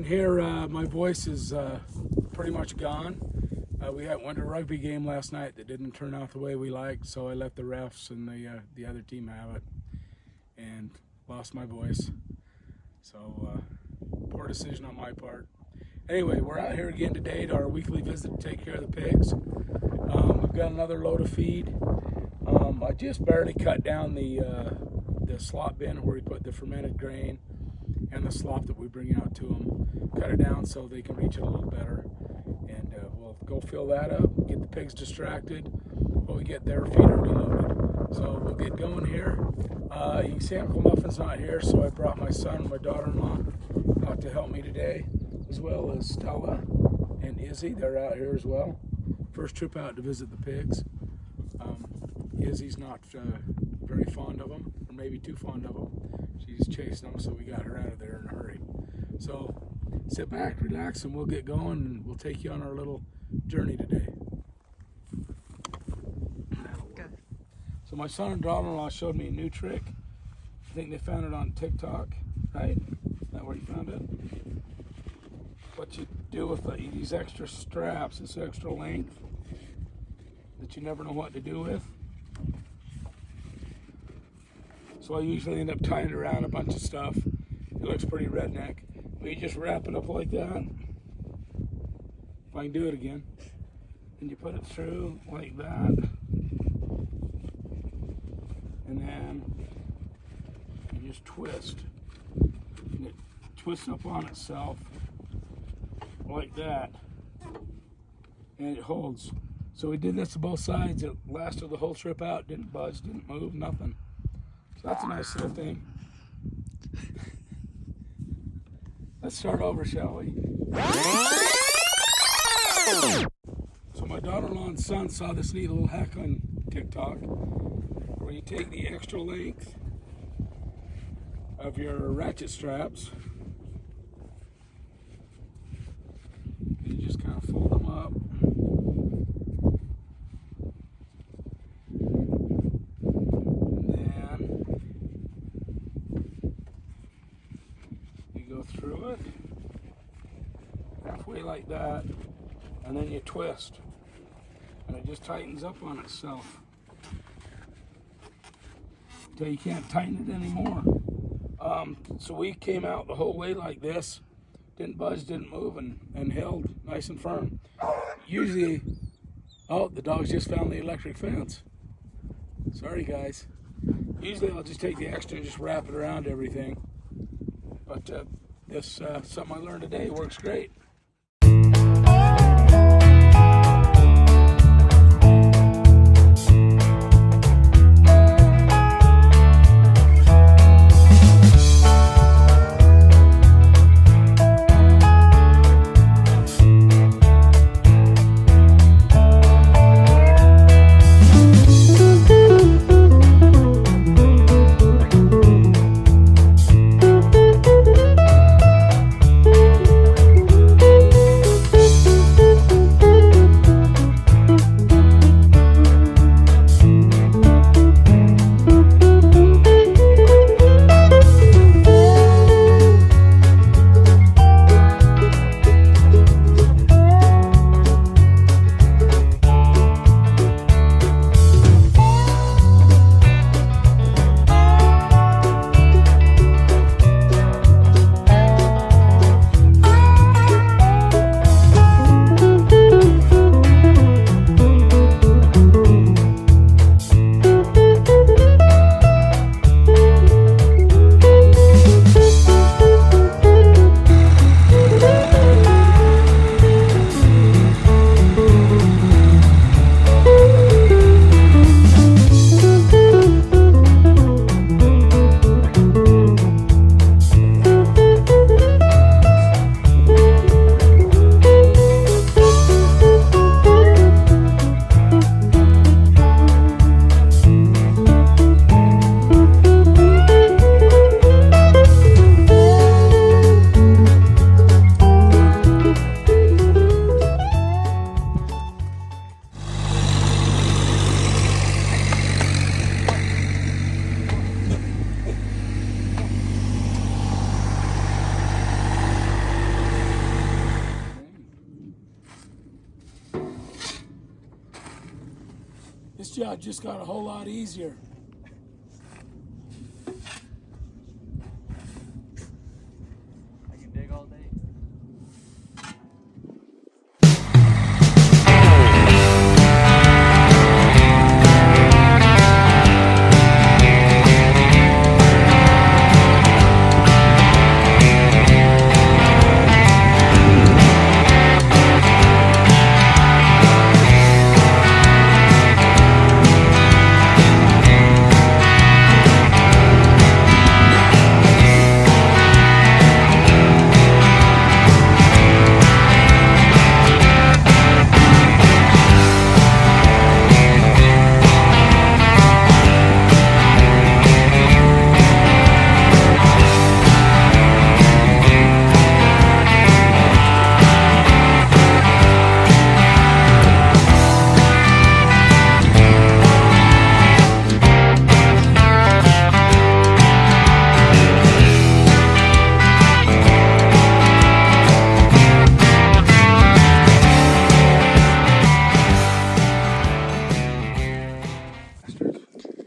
here. My voice is pretty much gone. We went to a rugby game last night that didn't turn out the way we liked, so I let the refs and the other team have it, and lost my voice. So poor decision on my part. Anyway, we're out here again today to our weekly visit to take care of the pigs. We've got another load of feed. I just barely cut down the slop bin where we put the fermented grain and the slop that we bring out to them. Cut it down so they can reach it a little better. And we'll go fill that up, get the pigs distracted while we get their feeder reloaded. So we'll get going here. You can see Uncle Muffin's not here, so I brought my son and my daughter-in-law out to help me today, as well as Stella and Izzy. They're out here as well. First trip out to visit the pigs. Izzy's not very fond of them, or maybe too fond of them. She's chasing them, so we got her out of there in a hurry. So sit back, relax, and we'll get going, and we'll take you on our little journey today. Good. So my son and daughter-in-law showed me a new trick. I think they found it on TikTok, right? Is that where you found it? What you do with these extra straps, this extra length that you never know what to do with. So I usually end up tying it around a bunch of stuff. It looks pretty redneck. But you just wrap it up like that. If I can do it again. And you put it through like that. And then you just twist. And it twists up on itself like that. And it holds. So we did this to both sides. It lasted the whole trip out. Didn't budge, didn't move, nothing. So that's a nice little thing. Let's start over, shall we? So my daughter-in-law and son saw this neat little hack on TikTok where you take the extra length of your ratchet straps and you just kind of fold them up. Through it halfway like that, and then you twist and it just tightens up on itself until you can't tighten it anymore. So we came out the whole way like this, didn't budge, didn't move, and held nice and firm. Usually, oh, the dogs just found the electric fence. Sorry guys. Usually I'll just take the extra and just wrap it around everything, but this something I learned today works great. job just got a whole lot easier. I can dig all day.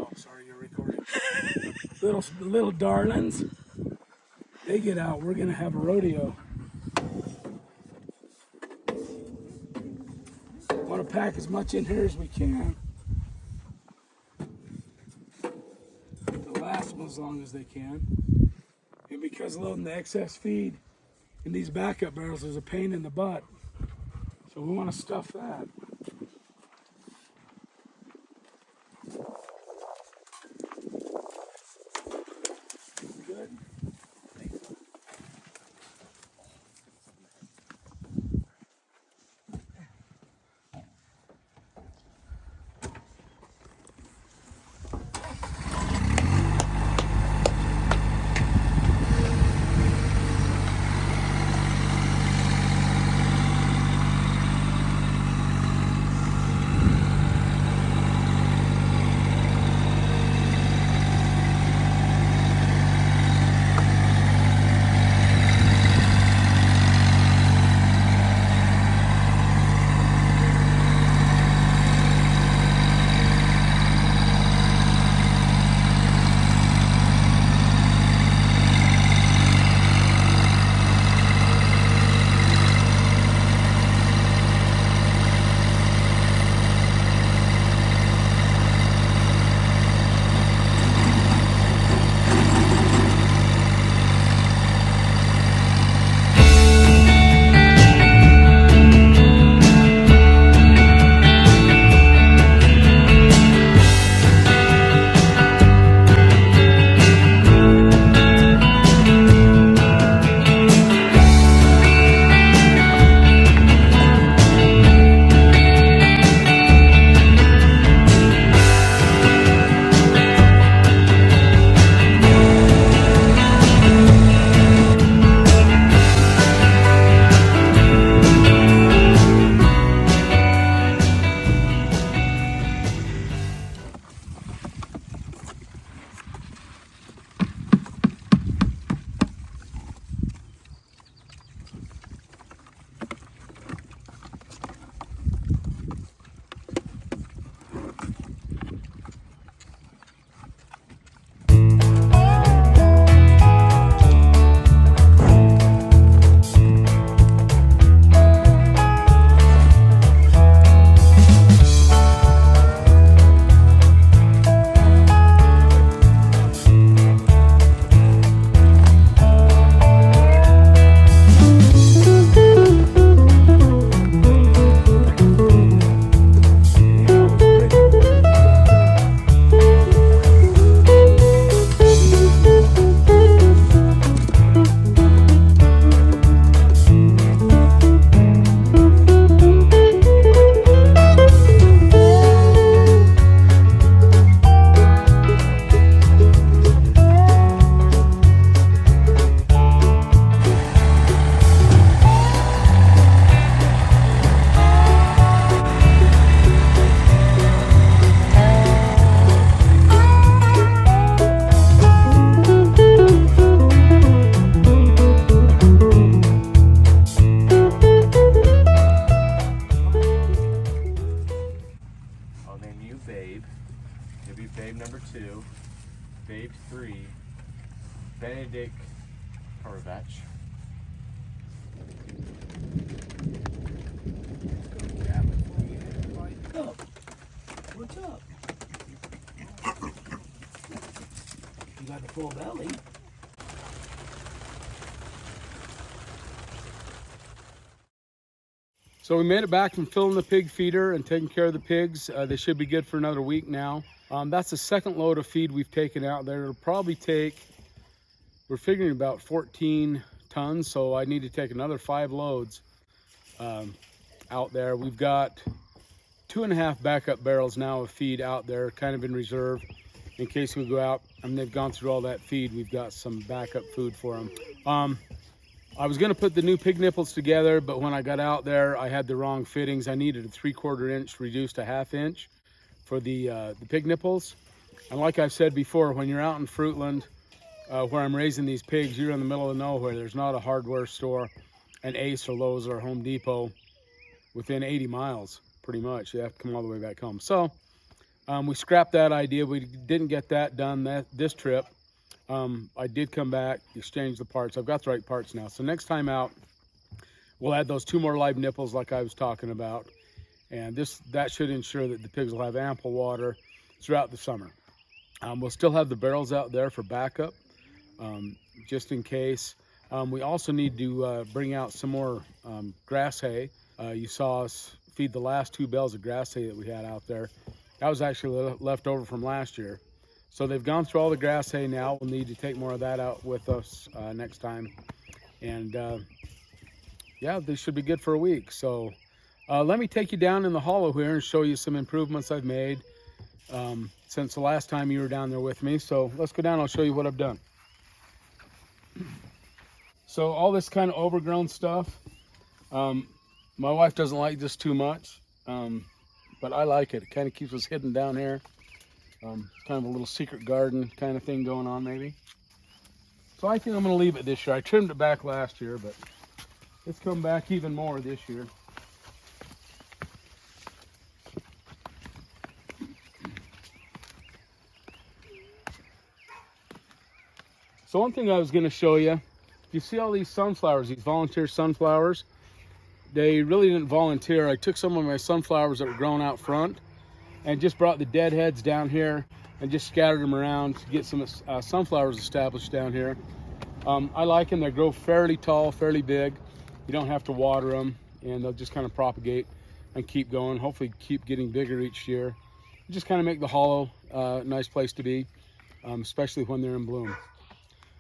Oh, sorry, you're recording. Little darlings, they get out. We're gonna have a rodeo. Want to pack as much in here as we can. To last them as long as they can. And because loading the excess feed in these backup barrels is a pain in the butt, so we want to stuff that. Good. 3, Benedict Cumberbatch. What's up? You got the full belly. So we made it back from filling the pig feeder and taking care of the pigs. They should be good for another week now. That's the second load of feed we've taken out there. It'll probably take, we're figuring about 14 tons, so I need to take another 5 loads out there. We've got 2.5 backup barrels now of feed out there, kind of in reserve in case we go out and they've gone through all that feed. We've got some backup food for them. I was going to put the new pig nipples together, but when I got out there, I had the wrong fittings. I needed a 3/4 inch reduced to 1/2 inch for the pig nipples. And like I've said before, when you're out in Fruitland, where I'm raising these pigs, you're in the middle of nowhere. There's not a hardware store, an Ace or Lowe's or Home Depot within 80 miles, pretty much. You have to come all the way back home. So we scrapped that idea. We didn't get that done this trip. I did come back, exchange the parts. I've got the right parts now. So next time out, we'll add those 2 more live nipples like I was talking about. And that should ensure that the pigs will have ample water throughout the summer. We'll still have the barrels out there for backup, just in case. We also need to bring out some more grass hay. You saw us feed the last 2 bales of grass hay that we had out there. That was actually left over from last year. So they've gone through all the grass hay now. We'll need to take more of that out with us next time. And yeah, they should be good for a week. So let me take you down in the hollow here and show you some improvements I've made since the last time you were down there with me. So let's go down, I'll show you what I've done. So all this kind of overgrown stuff, my wife doesn't like this too much, but I like it. It kind of keeps us hidden down here. Kind of a little secret garden kind of thing going on maybe. So I think I'm going to leave it this year. I trimmed it back last year, but it's come back even more this year. So one thing I was going to show you, you see all these sunflowers, these volunteer sunflowers? They really didn't volunteer. I took some of my sunflowers that were growing out front and just brought the dead heads down here and just scattered them around to get some sunflowers established down here. I like them. They grow fairly tall, fairly big. You don't have to water them, and they'll just kind of propagate and keep going. Hopefully keep getting bigger each year. Just kind of make the hollow a nice place to be, especially when they're in bloom.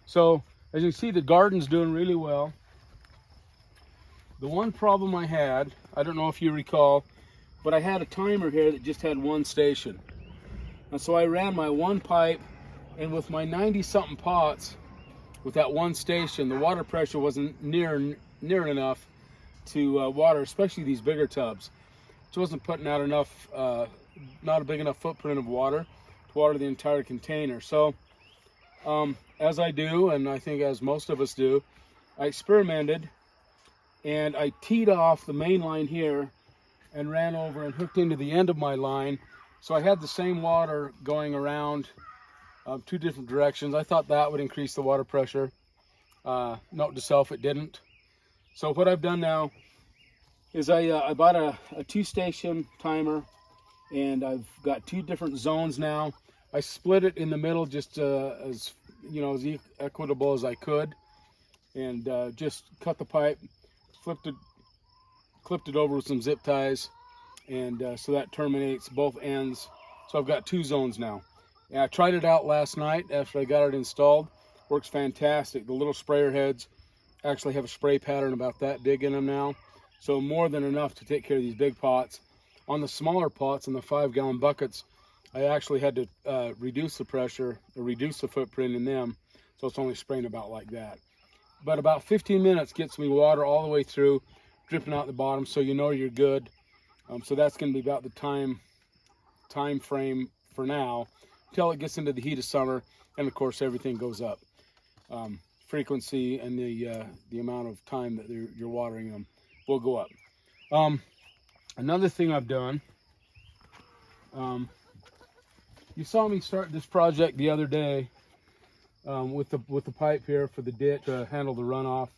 So as you can see, the garden's doing really well. The one problem I had, I don't know if you recall, but I had a timer here that just had 1 station. And so I ran my 1 pipe, and with my 90-something pots, with that 1 station, the water pressure wasn't near enough to water, especially these bigger tubs. It wasn't putting out enough, not a big enough footprint of water to water the entire container. So as I do, and I think as most of us do, I experimented, and I teed off the main line here and ran over and hooked into the end of my line. So I had the same water going around 2 different directions. I thought that would increase the water pressure. Note to self, it didn't. So what I've done now is I bought a 2-station timer, and I've got 2 different zones now. I split it in the middle just as equitable as I could, and just cut the pipe, clipped it over with some zip ties, and so that terminates both ends. So I've got 2 zones now. And I tried it out last night after I got it installed. Works fantastic. The little sprayer heads actually have a spray pattern about that big in them now, so more than enough to take care of these big pots. On the smaller pots, in the 5-gallon buckets, I actually had to reduce the pressure or reduce the footprint in them, so it's only spraying about like that. But about 15 minutes gets me water all the way through, dripping out the bottom, so you know you're good. So that's going to be about the time frame for now, until it gets into the heat of summer, and of course everything goes up. Frequency and the amount of time that you're watering them will go up. Another thing I've done, you saw me start this project the other day, with the pipe here for the ditch to handle the runoff.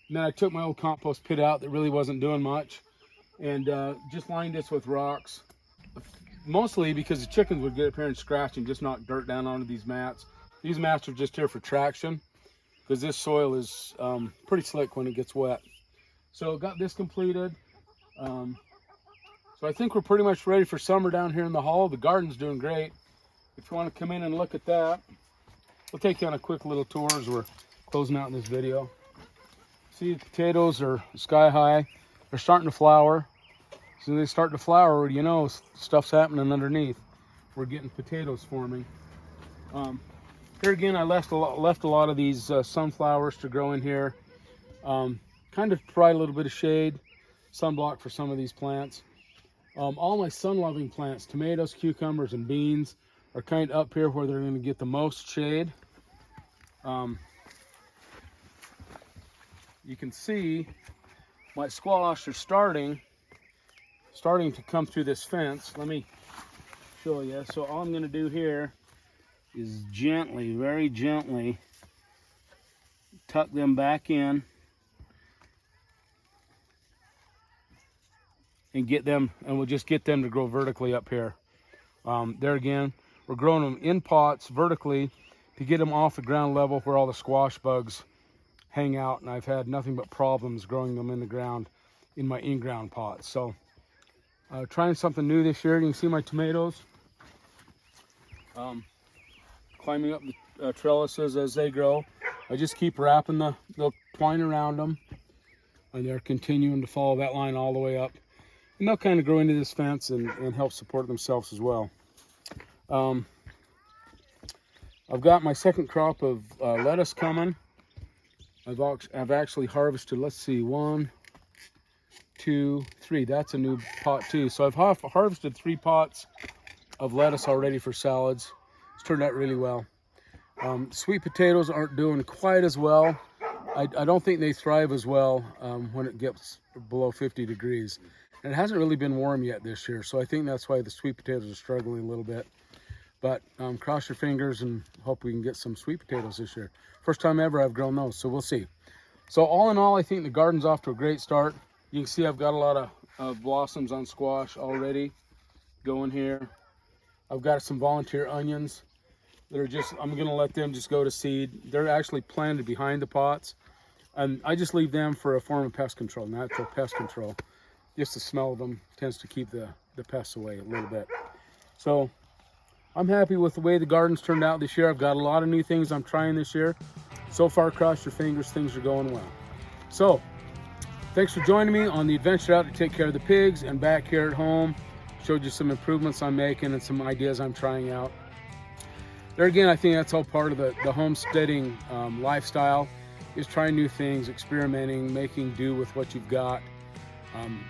And then I took my old compost pit out that really wasn't doing much, and just lined this with rocks, mostly because the chickens would get up here and scratch and just knock dirt down onto these mats. These mats are just here for traction, because this soil is pretty slick when it gets wet. So got this completed. So I think we're pretty much ready for summer down here in the hall. The garden's doing great. If you want to come in and look at that, we'll take you on a quick little tour as we're closing out in this video. See, the potatoes are sky high. They're starting to flower. So they start to flower, you know, stuff's happening underneath. We're getting potatoes forming. Here again, I left a lot of these sunflowers to grow in here. Kind of provide a little bit of shade, sunblock for some of these plants. All my sun-loving plants, tomatoes, cucumbers, and beans, are kind of up here where they're going to get the most shade. You can see my squash are starting to come through this fence. Let me show you. So all I'm going to do here is gently, very gently, tuck them back in and get them, and we'll just get them to grow vertically up here. There again, we're growing them in pots vertically to get them off the ground level where all the squash bugs hang out, and I've had nothing but problems growing them in the ground in my in-ground pots. So trying something new this year. You can see my tomatoes climbing up the trellises as they grow. I just keep wrapping the twine around them, and they're continuing to follow that line all the way up. And they'll kind of grow into this fence and help support themselves as well. I've got my second crop of lettuce coming. I've actually harvested, let's see, 1, 2, 3. That's a new pot too. So I've harvested 3 pots of lettuce already for salads. It's turned out really well. Sweet potatoes aren't doing quite as well. I don't think they thrive as well when it gets below 50 degrees. And it hasn't really been warm yet this year, so I think that's why the sweet potatoes are struggling a little bit. But cross your fingers and hope we can get some sweet potatoes this year. First time ever I've grown those, so we'll see. So all in all, I think the garden's off to a great start. You can see I've got a lot of blossoms on squash already going here. I've got some volunteer onions that are just, I'm gonna let them just go to seed. They're actually planted behind the pots, and I just leave them for a form of pest control, natural pest control. Just the smell of them tends to keep the pests away a little bit. So I'm happy with the way the garden's turned out this year. I've got a lot of new things I'm trying this year. So far, cross your fingers, things are going well. So thanks for joining me on the adventure out to take care of the pigs and back here at home. Showed you some improvements I'm making and some ideas I'm trying out. There again, I think that's all part of the homesteading lifestyle, is trying new things, experimenting, making do with what you've got.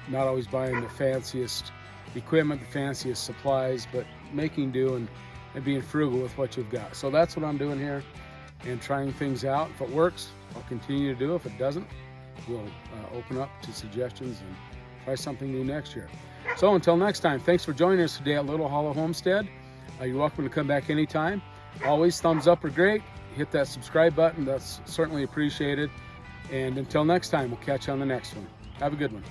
Not always buying the fanciest equipment, the fanciest supplies, but making do and being frugal with what you've got. So that's what I'm doing here, and trying things out. If it works, I'll continue to do it. If it doesn't, we'll open up to suggestions and try something new next year. So until next time, thanks for joining us today at Little Hollow Homestead. You're welcome to come back anytime. Always thumbs up are great. Hit that subscribe button. That's certainly appreciated. And until next time, we'll catch you on the next one. Have a good one.